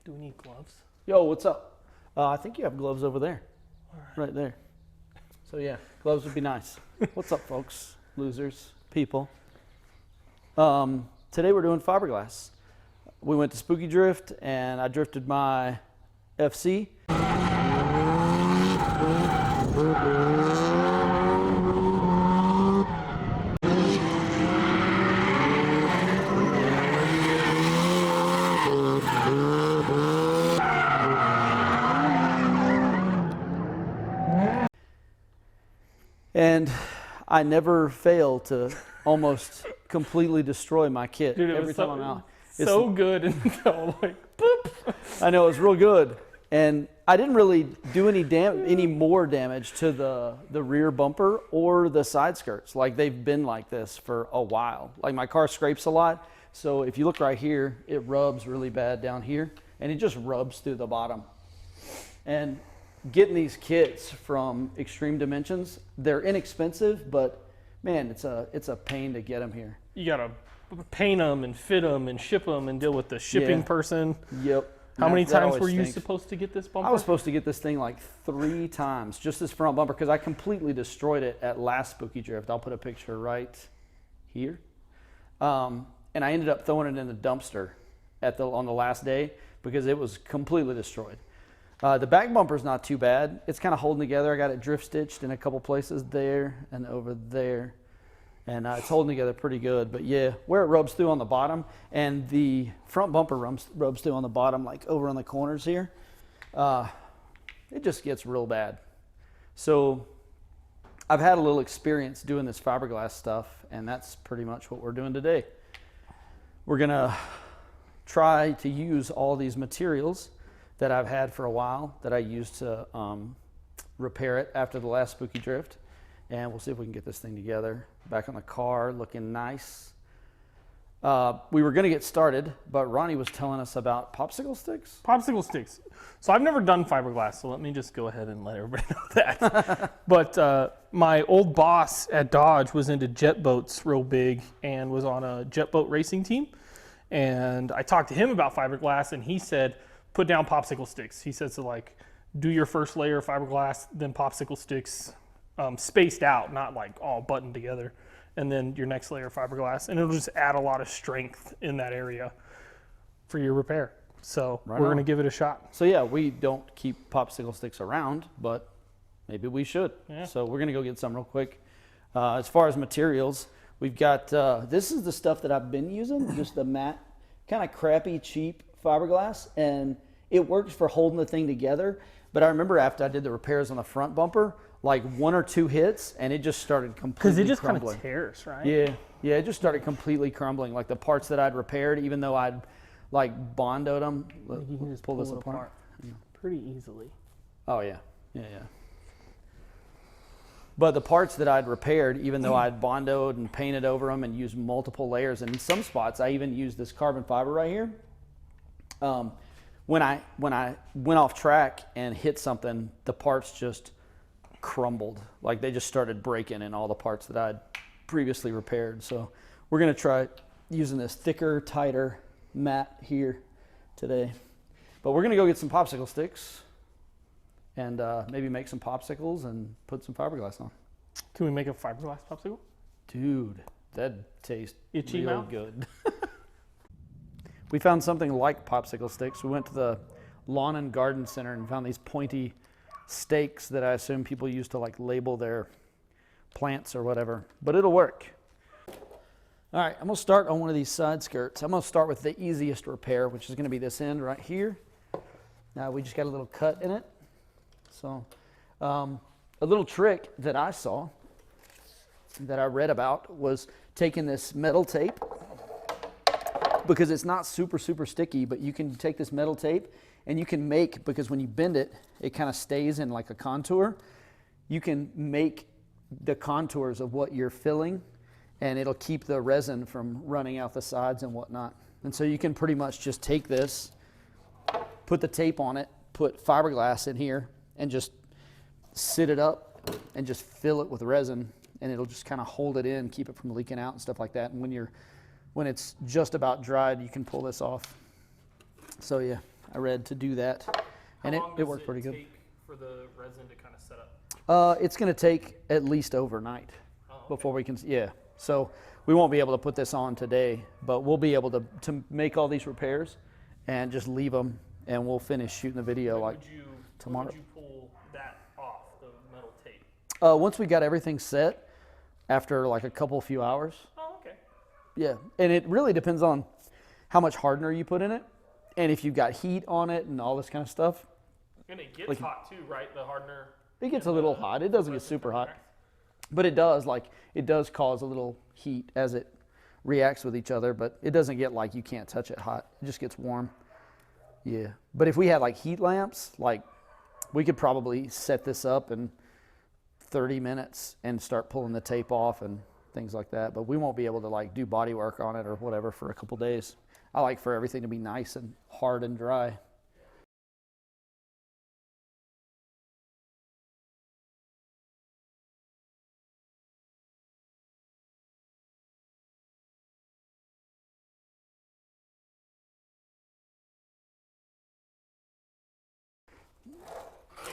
Do we need gloves? Yo, what's up? I think you have gloves over there. Right there. So yeah, gloves would be nice. What's up, folks? Losers, people. Today we're doing fiberglass. We went to Spooky Drift and I drifted my FC. And I never fail to almost completely destroy my kit. Dude, every time I'm out. So good until like, boop. I know, it was real good. And I didn't really do any more damage to the rear bumper or the side skirts. Like, they've been like this for a while. Like, my car scrapes a lot. So if you look right here, it rubs really bad down here and it just rubs through the bottom. And getting these kits from Extreme Dimensions, they're inexpensive, but man, it's a pain to get them here. You gotta paint them and fit them and ship them and deal with the shipping person. Yep. How many times were you supposed to get this bumper? I was supposed to get this thing like 3 times, just this front bumper, because I completely destroyed it at last Spooky Drift. I'll put a picture right here. And I ended up throwing it in the dumpster on the last day because it was completely destroyed. The back bumper's not too bad. It's kind of holding together. I got it drift stitched in a couple places there and over there. And it's holding together pretty good. But yeah, where it rubs through on the bottom and the front bumper rubs through on the bottom, like over on the corners here, it just gets real bad. So I've had a little experience doing this fiberglass stuff, and that's pretty much what we're doing today. We're gonna try to use all these materials that I've had for a while that I used to repair it after the last Spooky Drift. And we'll see if we can get this thing together. Back on the car, looking nice. We were gonna get started, but Ronnie was telling us about popsicle sticks. Popsicle sticks. So I've never done fiberglass, so let me just go ahead and let everybody know that. But my old boss at Dodge was into jet boats real big and was on a jet boat racing team. And I talked to him about fiberglass and he said, put down popsicle sticks. He said, so like, do your first layer of fiberglass, then popsicle sticks, spaced out, not like all buttoned together, and then your next layer of fiberglass, and it'll just add a lot of strength in that area for your repair. So we're gonna give it a shot. So yeah, we don't keep popsicle sticks around, but maybe we should. Yeah. So we're gonna go get some real quick. As far as materials, we've got, this is the stuff that I've been using, just the matte, kind of crappy, cheap fiberglass, and it works for holding the thing together. But I remember after I did the repairs on the front bumper, like 1 or 2 hits and it just started completely because it just crumbling. kind of tears, right? Yeah, it just started completely crumbling. Like the parts that I'd repaired, even though I'd like bondoed them. You can just pull this apart pretty easily. Oh yeah. But the parts that I'd repaired, even though I'd bondoed and painted over them and used multiple layers, and in some spots I even used this carbon fiber right here. When I went off track and hit something, the parts just crumbled. Like they just started breaking in all the parts that I'd previously repaired. So we're gonna try using this thicker, tighter mat here today. But we're gonna go get some popsicle sticks and maybe make some popsicles and put some fiberglass on. Can we make a fiberglass popsicle? Dude, that'd taste itchy real mouth? Good. We found something like popsicle sticks. We went to the Lawn and Garden Center and found these pointy stakes that I assume people use to like label their plants or whatever, but it'll work. All right, I'm gonna start on one of these side skirts. I'm gonna start with the easiest repair, which is gonna be this end right here. Now we just got a little cut in it. So a little trick that I saw, that I read about, was taking this metal tape, because it's not super sticky, but you can take this metal tape and you can make, because when you bend it, it kind of stays in like a contour. You can make the contours of what you're filling and it'll keep the resin from running out the sides and whatnot. And so you can pretty much just take this, put the tape on it, put fiberglass in here and just sit it up and just fill it with resin, and it'll just kind of hold it in, keep it from leaking out and stuff like that. And when it's just about dried, you can pull this off. So yeah, I read to do that, and How long it does worked pretty good. Take for the resin to kind of set up? It's going to take at least overnight before we can, yeah. So we won't be able to put this on today, but we'll be able to make all these repairs and just leave them, and we'll finish shooting the video like tomorrow. When would you pull that off, the metal tape? Once we got everything set, after like a few hours. Oh, okay. Yeah, and it really depends on how much hardener you put in it, and if you've got heat on it and all this kind of stuff. And it gets hot too, right? The hardener. It gets a little hot. It doesn't get super hot, but it does cause a little heat as it reacts with each other, but it doesn't get like you can't touch it hot. It just gets warm. Yeah, but if we had like heat lamps, like we could probably set this up in 30 minutes and start pulling the tape off and things like that, but we won't be able to like do body work on it or whatever for a couple days. I like for everything to be nice and hard and dry.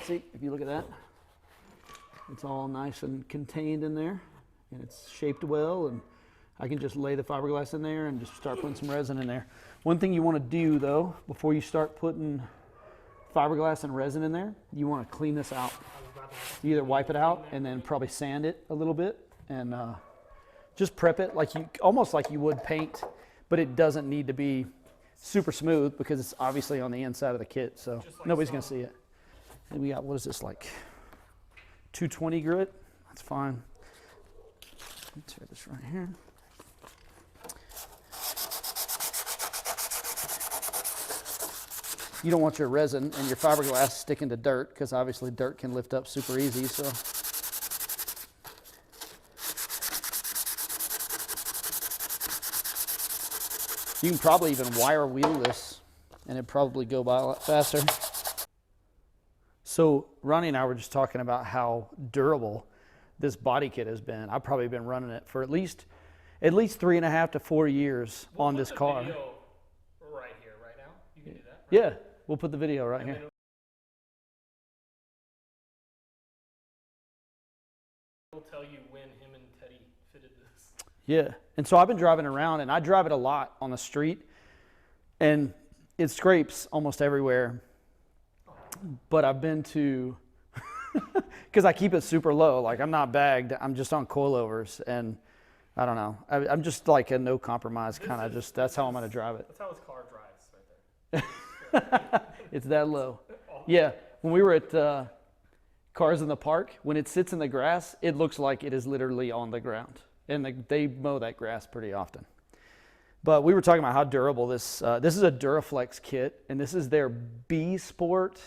See, if you look at that, it's all nice and contained in there, and it's shaped well, and I can just lay the fiberglass in there and just start putting some resin in there. One thing you want to do though, before you start putting fiberglass and resin in there, you want to clean this out. You either wipe it out and then probably sand it a little bit and just prep it like almost like you would paint, but it doesn't need to be super smooth because it's obviously on the inside of the kit, so nobody's going to see it. And we got, what is this, like 220 grit? That's fine. Let me tear this right here. You don't want your resin and your fiberglass sticking to dirt because obviously dirt can lift up super easy. So you can probably even wire wheel this and it'd probably go by a lot faster. So Ronnie and I were just talking about how durable this body kit has been. I've probably been running it for at least 3.5 to 4 years on this car. Video right here, right now. You can do that. Right? Yeah, we'll put the video right here. It'll tell you when him and Teddy fitted this. Yeah, and so I've been driving around, and I drive it a lot on the street, and it scrapes almost everywhere. But I've been to, because I keep it super low, like I'm not bagged, I'm just on coilovers, and I don't know, I'm just like a no compromise kind of just, that's how I'm going to drive it. That's how his car drives right there. It's that low. Yeah, when we were at Cars in the Park, when it sits in the grass, it looks like it is literally on the ground, and they mow that grass pretty often. But we were talking about how durable this is a Duraflex kit, and this is their B Sport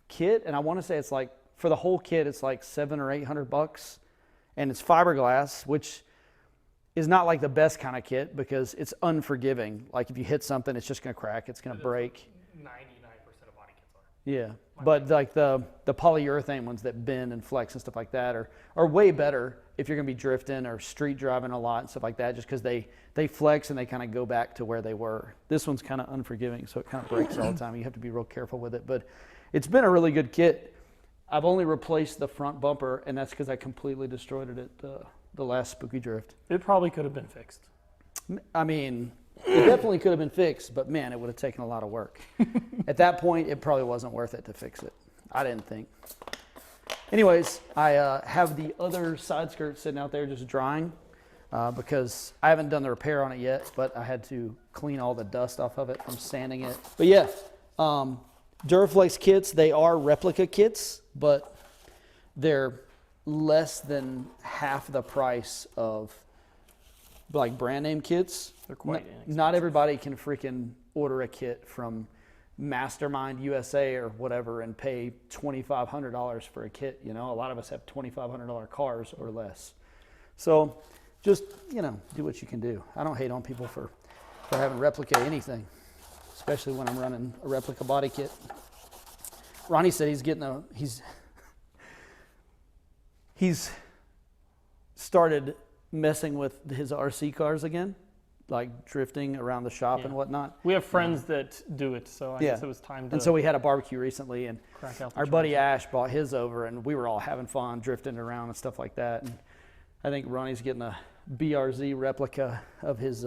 kit, and I want to say it's like, for the whole kit, it's like $700 or $800, and it's fiberglass, which is not like the best kind of kit because it's unforgiving. Like if you hit something, it's just going to crack, it's going to break. 99% of body kits are. Yeah, but like the polyurethane ones that bend and flex and stuff like that are way better if you're going to be drifting or street driving a lot and stuff like that, just because they flex and they kind of go back to where they were. This one's kind of unforgiving, so it kind of breaks all the time. You have to be real careful with it, but it's been a really good kit. I've only replaced the front bumper, and that's because I completely destroyed it at the last Spooky Drift. It probably could have been fixed. I mean, it definitely could have been fixed, but man, it would have taken a lot of work. At that point, it probably wasn't worth it to fix it. I didn't think. Anyways, I have the other side skirt sitting out there just drying because I haven't done the repair on it yet, but I had to clean all the dust off of it from sanding it. But yeah, Duraflex kits, they are replica kits, but they're less than half the price of like brand name kits. They're quite inexpensive. Not everybody can freaking order a kit from Mastermind USA or whatever and pay $2,500 for a kit. You know, a lot of us have $2,500 cars or less. So just, you know, do what you can do. I don't hate on people for having replica anything, especially when I'm running a replica body kit. Ronnie said he's started messing with his RC cars again. like drifting around the shop and whatnot. We have friends that do it, so I guess it was time to. And so we had a barbecue recently, and crack out the our buddy Ash brought his over, and we were all having fun drifting around and stuff like that. And I think Ronnie's getting a BRZ replica of his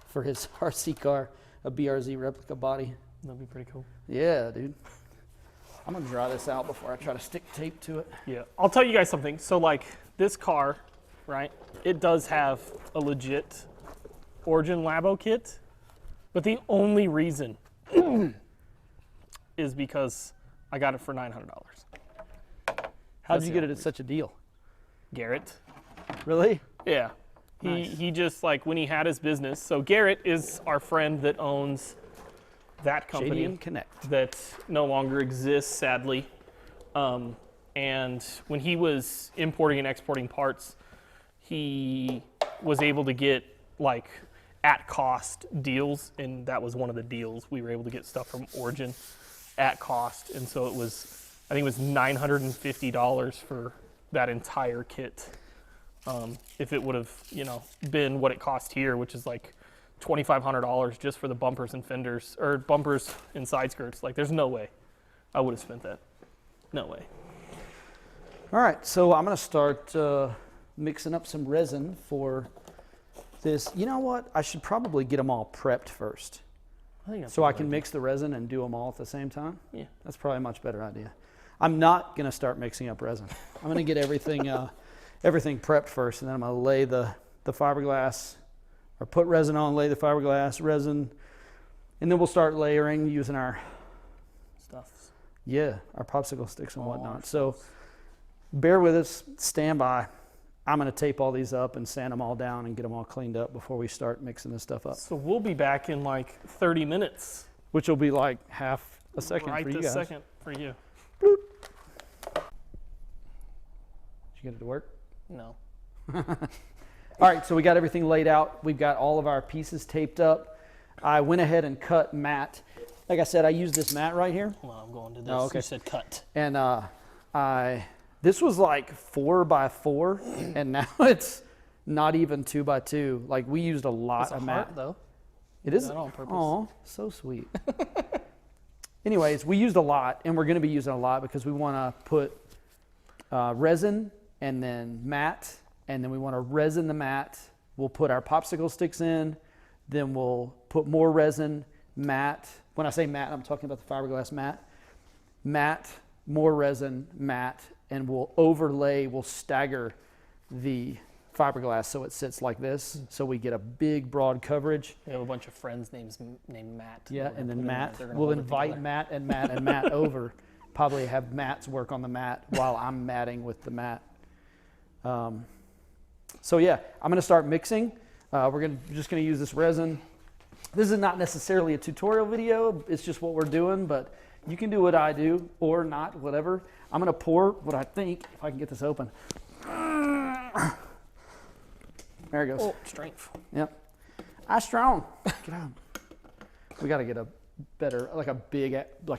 for his RC car, a BRZ replica body. That'd be pretty cool. Yeah, dude. I'm gonna dry this out before I try to stick tape to it. Yeah, I'll tell you guys something. So like this car, right? It does have a legit Origin Labo kit, but the only reason is because I got it for $900. How did you get it at such a deal? Garrett. Really? Yeah. Nice. He just like when he had his business. So Garrett is our friend that owns that company JDM Connect. that no longer exists, sadly. And when he was importing and exporting parts, he was able to get like at cost deals, and that was one of the deals. We were able to get stuff from Origin at cost, and so it was, I think it was $950 for that entire kit. If it would have, been what it cost here, which is like $2,500 just for the bumpers and fenders, or bumpers and side skirts, like there's no way I would have spent that. No way. All right, so I'm gonna start mixing up some resin for this. You know what? I should probably get them all prepped first, I think that's so a I good can idea. mix the resin and do them all at the same time. Yeah. That's probably a much better idea. I'm not gonna start mixing up resin. I'm gonna get everything everything prepped first, and then I'm gonna lay the fiberglass, or put resin on, lay the fiberglass, resin, and then we'll start layering using our Stuff. our popsicle sticks and whatnot. So bear with us, stand by. I'm gonna tape all these up and sand them all down and get them all cleaned up before we start mixing this stuff up, So we'll be back in like 30 minutes. which will be like half a second Right for you this guys. second for you. Did you get it to work? No. All right, so we got everything laid out. We've got all of our pieces taped up. I went ahead and cut mat. Like I said, I used this mat right here. Well, I'm going to this. Oh, okay. You said cut. And this was like 4x4, and now it's not even 2x2. Like we used a lot It's a of heart, mat. though. It is. Not on purpose. Oh, so sweet. Anyways, we used a lot, and we're going to be using a lot because we want to put resin and then mat, and then we want to resin the mat. We'll put our popsicle sticks in, then we'll put more resin, mat. When I say mat, I'm talking about the fiberglass mat. Mat, more resin, mat, and we'll stagger the fiberglass so it sits like this, so we get a big broad coverage. We have a bunch of friends named Matt. Yeah, and then Matt, They're gonna we'll hold it invite together. Matt and Matt and Matt over. Probably have Matt's work on the mat while I'm matting with the mat. So yeah, I'm gonna start mixing. We're just gonna use this resin. This is not necessarily a tutorial video, it's just what we're doing, but you can do what I do or not, whatever. I'm gonna pour what I think, if I can get this open. There it goes. Oh, strength. Yep. I strong. Get out. We got to get a better, like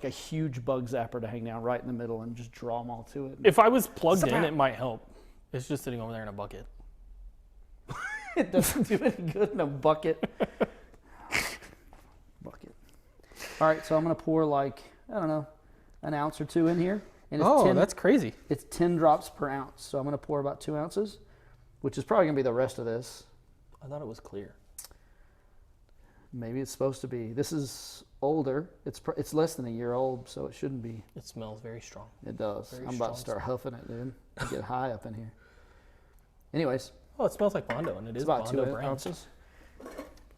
a huge bug zapper to hang down right in the middle and just draw them all to it. If I was plugged in, Somehow. it might help. It's just sitting over there in a bucket. It doesn't do any good in a bucket. Bucket. All right, so I'm going to pour like, I don't know, an ounce or two in here. And it's that's crazy. It's 10 drops per ounce. So I'm going to pour about 2 ounces, which is probably going to be the rest of this. I thought it was clear. Maybe it's supposed to be. This is older. It's less than a year old, so it shouldn't be. It smells very strong. It does. Very I'm about to strong start huffing it, dude. I get high up in here. Anyways, Oh, it smells like Bondo, and it it's is about Bondo 2 brand. ounces.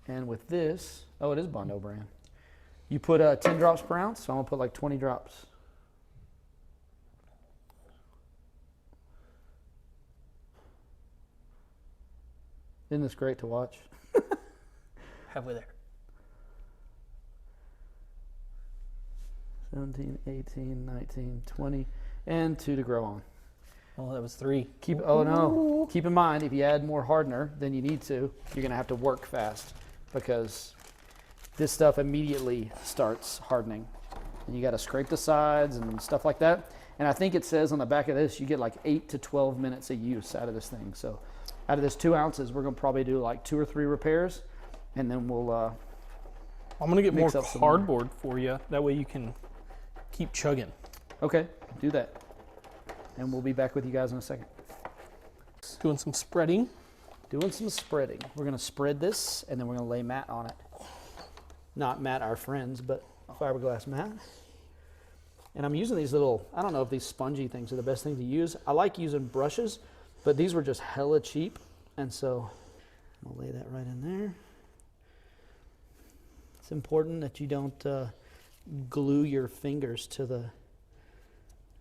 And with this, it is Bondo brand. You put 10 drops per ounce, so I'm gonna put like 20 drops. Isn't this great to watch? Halfway there. 17, 18, 19, 20, and 2 to grow on. Oh, that was 3. Oh no, keep in mind, if you add more hardener than you need to, you're gonna have to work fast because this stuff immediately starts hardening. And you gotta scrape the sides and stuff like that. And I think it says on the back of this, you get like 8 to 12 minutes of use out of this thing. So out of this 2 ounces, we're gonna probably do like 2 or 3 repairs. and then we'll I'm gonna get more mix up some cardboard for you. That way you can keep chugging. okay, do that. And we'll be back with you guys in a second. Doing some spreading. Doing some spreading. We're gonna spread this, and then we're gonna lay mat on it. Not mat our friends, but fiberglass mat. And I'm using these little, I don't know if these spongy things are the best thing to use. I like using brushes, but these were just hella cheap. And so I'll lay that right in there. It's important that you don't glue your fingers to the...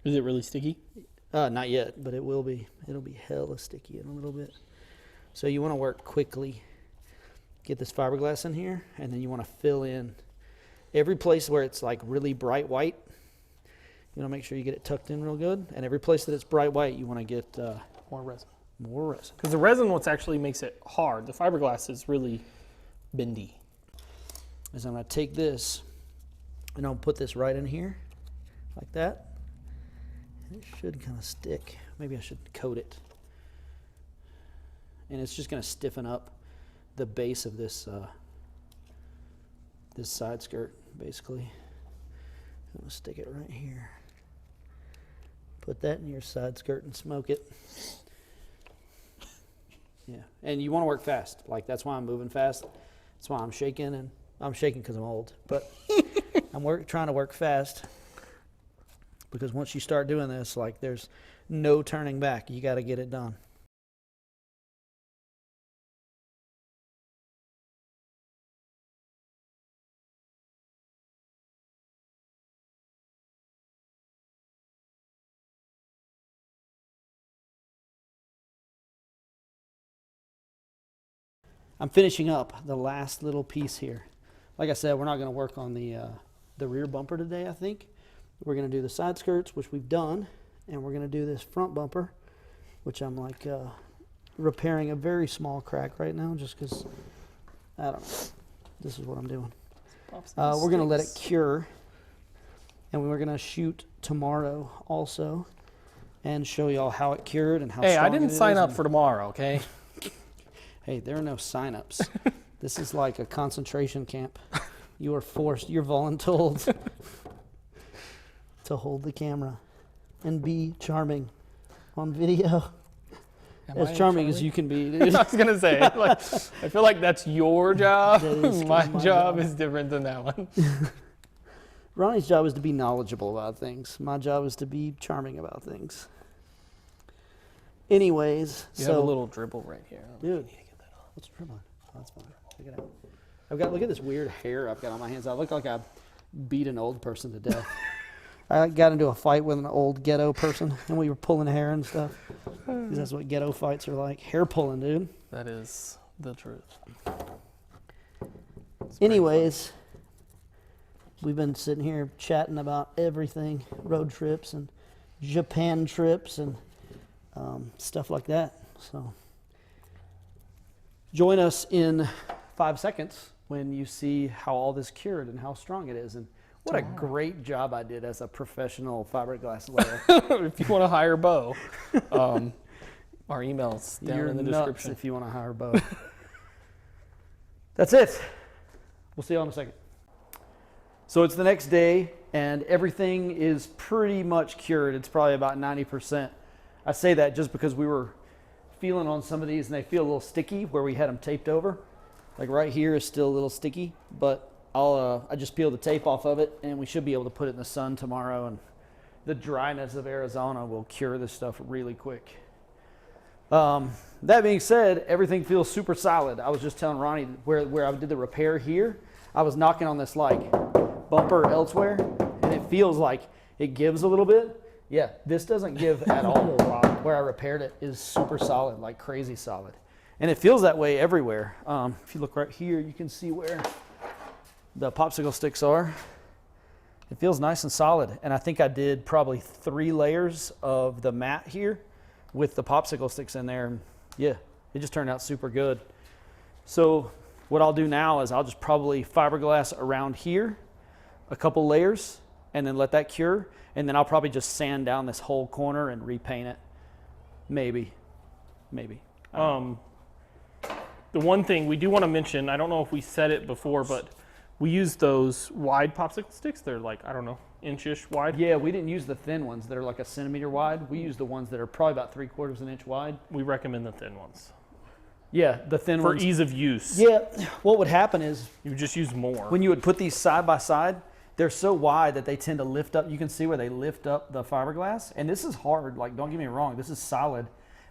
Is it really sticky? Not yet, but it will be. It'll be hella sticky in a little bit. So you want to work quickly. Get this fiberglass in here, and then you want to fill in every place where it's like really bright white. You want to make sure you get it tucked in real good. And every place that it's bright white, you want to get More resin. more resin. Because the resin what's actually makes it hard. The fiberglass is really bendy. Is I'm going to take this, and I'll put this right in here, like that. And it should kind of stick. Maybe I should coat it. And it's just going to stiffen up the base of this this side skirt, basically. I'm going to stick it right here. Put that in your side skirt and smoke it. Yeah, and you want to work fast. Like, that's why I'm moving fast. That's why I'm shaking, and I'm shaking because I'm old. But I'm trying to work fast, because once you start doing this, like, there's no turning back. You got to get it done. I'm finishing up the last little piece here. Like I said, we're not going to work on the rear bumper today, I think. We're going to do the side skirts, which we've done, and we're going to do this front bumper, which I'm like repairing a very small crack right now, just because, I don't know. This is what I'm doing. We're going to let it cure, and we're going to shoot tomorrow also and show y'all how it cured and how strong it is. Hey, I didn't sign up for tomorrow, okay? Hey, there are no sign-ups. This is like a concentration camp. You are forced, you're voluntold to hold the camera and be charming on video. As charming as you can be, dude. I was going to say, like, I feel like that's your job. That is my my job job. is different than that one. Ronnie's job is to be knowledgeable about things. My job is to be charming about things. Anyways, You so have a little dribble right here. dude, what's dribbling? Oh, that's fine. Check it out. Look at this weird hair I've got on my hands. I look like I beat an old person to death. I got into a fight with an old ghetto person, and we were pulling hair and stuff. 'Cause that's what ghetto fights are like. Hair pulling, dude. That is the truth. Anyways, we've been sitting here chatting about everything, road trips and Japan trips and stuff like that. So join us in 5 seconds when you see how all this cured and how strong it is. And what a great job I did as a professional fiberglass layer. If you want to hire Beau, our email's down You're in the nuts description. if you want to hire Beau. That's it. We'll see you all in a second. So it's the next day, and everything is pretty much cured. It's probably about 90%. I say that just because we were feeling on some of these, and they feel a little sticky where we had them taped over. Like right here is still a little sticky, but I just peeled the tape off of it, and we should be able to put it in the sun tomorrow, and the dryness of Arizona will cure this stuff really quick. That being said, everything feels super solid. I was just telling Ronnie where I did the repair here, I was knocking on this like bumper elsewhere, and it feels like it gives a little bit. Yeah, this doesn't give at all. Where I repaired it is super solid, like crazy solid. And it feels that way everywhere. If you look right here, you can see where the popsicle sticks are. It feels nice and solid. And I think I did probably 3 layers of the mat here with the popsicle sticks in there. Yeah, it just turned out super good. So what I'll do now is I'll just probably fiberglass around here, a couple layers, and then let that cure. And then I'll probably just sand down this whole corner and repaint it. Maybe. The one thing we do want to mention, I don't know if we said it before, but we use those wide popsicle sticks. They're like, I don't know, inch-ish wide. Yeah, we didn't use the thin ones that are like a centimeter wide. We used the ones that are probably about 3/4 inch wide. We recommend the thin ones. Yeah, the thin ones. For ease of use. Yeah, what would happen is You just use more. when you would put these side by side, they're so wide that they tend to lift up. You can see where they lift up the fiberglass. And this is hard, like don't get me wrong, this is solid,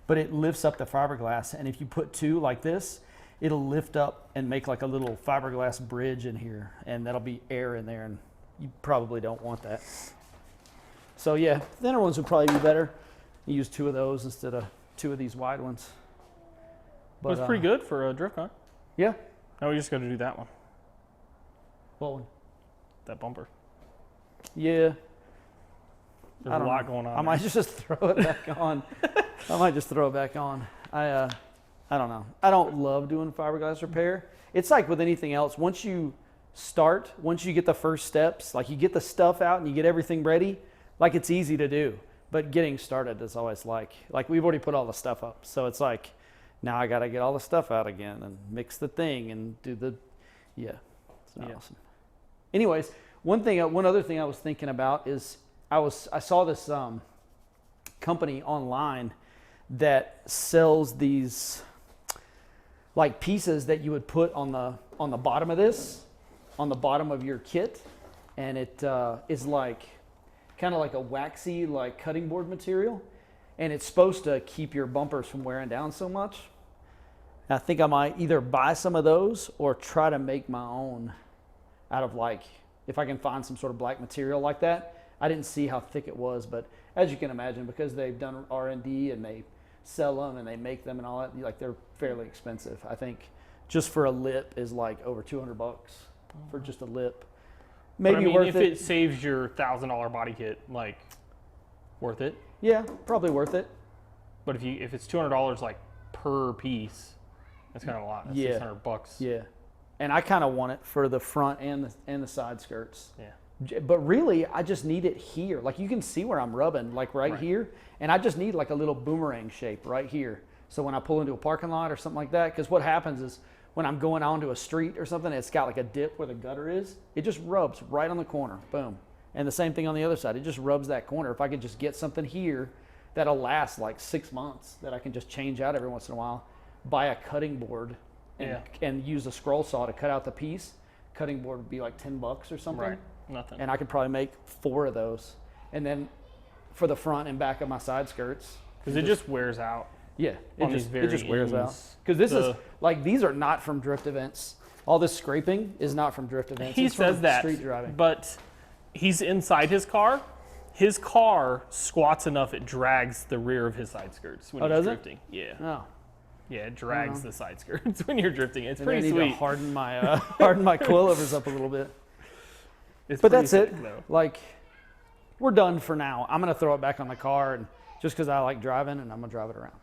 but it lifts up the fiberglass. And if you put two like this, it'll lift up and make like a little fiberglass bridge in here. And that'll be air in there, and you probably don't want that. So yeah, thinner ones would probably be better. You use two of those instead of two of these wide ones. But it's pretty good for a drift hunt. Yeah. Now we just got to do that one, What one? that bumper. Yeah. There's a lot going on. I might just throw it back on. I might just throw it back on. I don't know. I don't love doing fiberglass repair. It's like with anything else. Once you get the first steps, like you get the stuff out and you get everything ready, like it's easy to do. But getting started is always like we've already put all the stuff up. So it's like, now I got to get all the stuff out again and mix the thing and do the, yeah, it's not awesome. Anyways, one other thing I was thinking about is I saw this company online that sells these like pieces that you would put on the bottom of this, on the bottom of your kit, and it is like kind of like a waxy like cutting board material, and it's supposed to keep your bumpers from wearing down so much. I think I might either buy some of those or try to make my own out of like, if I can find some sort of black material like that. I didn't see how thick it was, but as you can imagine, because they've done R&D and they sell them and they make them and all that, like they're fairly expensive. I think just for a lip is like over $200 for just a lip. Maybe but I mean, worth if it saves your $1,000 body kit, like worth it. Yeah, probably worth it. But if it's $200 like per piece, that's kind of a lot. That's $600. Yeah, and I kind of want it for the front and the side skirts. Yeah. But really, I just need it here. Like you can see where I'm rubbing, like right here, and I just need like a little boomerang shape right here. So when I pull into a parking lot or something like that, because what happens is when I'm going onto a street or something, it's got like a dip where the gutter is. It just rubs right on the corner, boom. And the same thing on the other side. It just rubs that corner. If I could just get something here that'll last like 6 months, that I can just change out every once in a while, buy a cutting board and use a scroll saw to cut out the piece. Cutting board would be like $10 or something. Right, nothing. And I could probably make 4 of those. And then for the front and back of my side skirts. Because it just wears out. Yeah, it just wears out. ends. Because this is, like, these are not from drift events. All this scraping is not from drift events. He It's says from that, street driving. but he's inside his car. His car squats enough it drags the rear of his side skirts when he's drifting. Yeah. Oh. Yeah, it drags the side skirts when you're drifting. It's And pretty I need sweet. to harden my coilovers up a little bit. It's But pretty that's sick, it. though. Like, we're done for now. I'm going to throw it back on the car and just because I like driving, and I'm going to drive it around.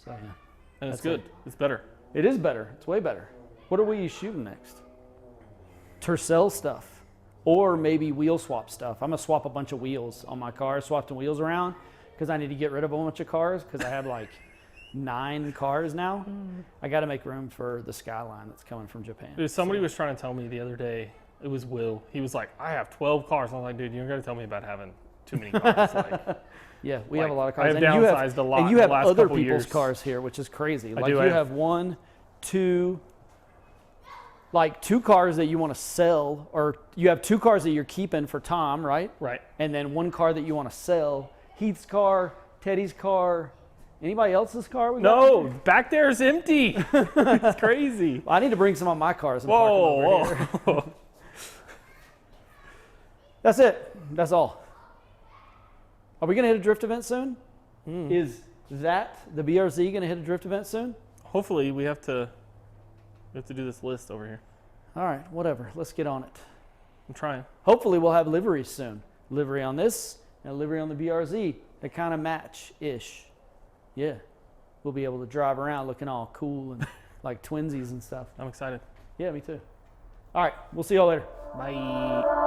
So, yeah. And it's That's good. It's better. It is better. It's way better. What are we shooting next? Tercel stuff. Or maybe wheel swap stuff. I'm going to swap a bunch of wheels on my car. Swapped the wheels around because I need to get rid of a bunch of cars because I have like 9 cars now. I got to make room for the Skyline that's coming from Japan. Dude, somebody was trying to tell me the other day, it was Will. He was like, I have 12 cars. I was like, dude, you're going to tell me about having too many cars. Like, yeah, we have a lot of cars. I have downsized a lot and you in have the last other couple people's years. cars here, which is crazy. Like do. you have 1, 2, like 2 cars that you want to sell, or you have 2 cars that you're keeping for Tom, right? Right. And then 1 car that you want to sell. Heath's car, Teddy's car, anybody else's car? No, back there is empty. It's crazy. I need to bring some of my cars and park them over here. Whoa. That's it. That's all. Are we going to hit a drift event soon? Is that the BRZ going to hit a drift event soon? Hopefully we have to do this list over here. All right, whatever. Let's get on it. I'm trying. Hopefully we'll have liveries soon. Livery on this and a livery on the BRZ. They kind of match-ish. Yeah. We'll be able to drive around looking all cool and like twinsies and stuff. I'm excited. Yeah, me too. All right, we'll see y'all later. Bye.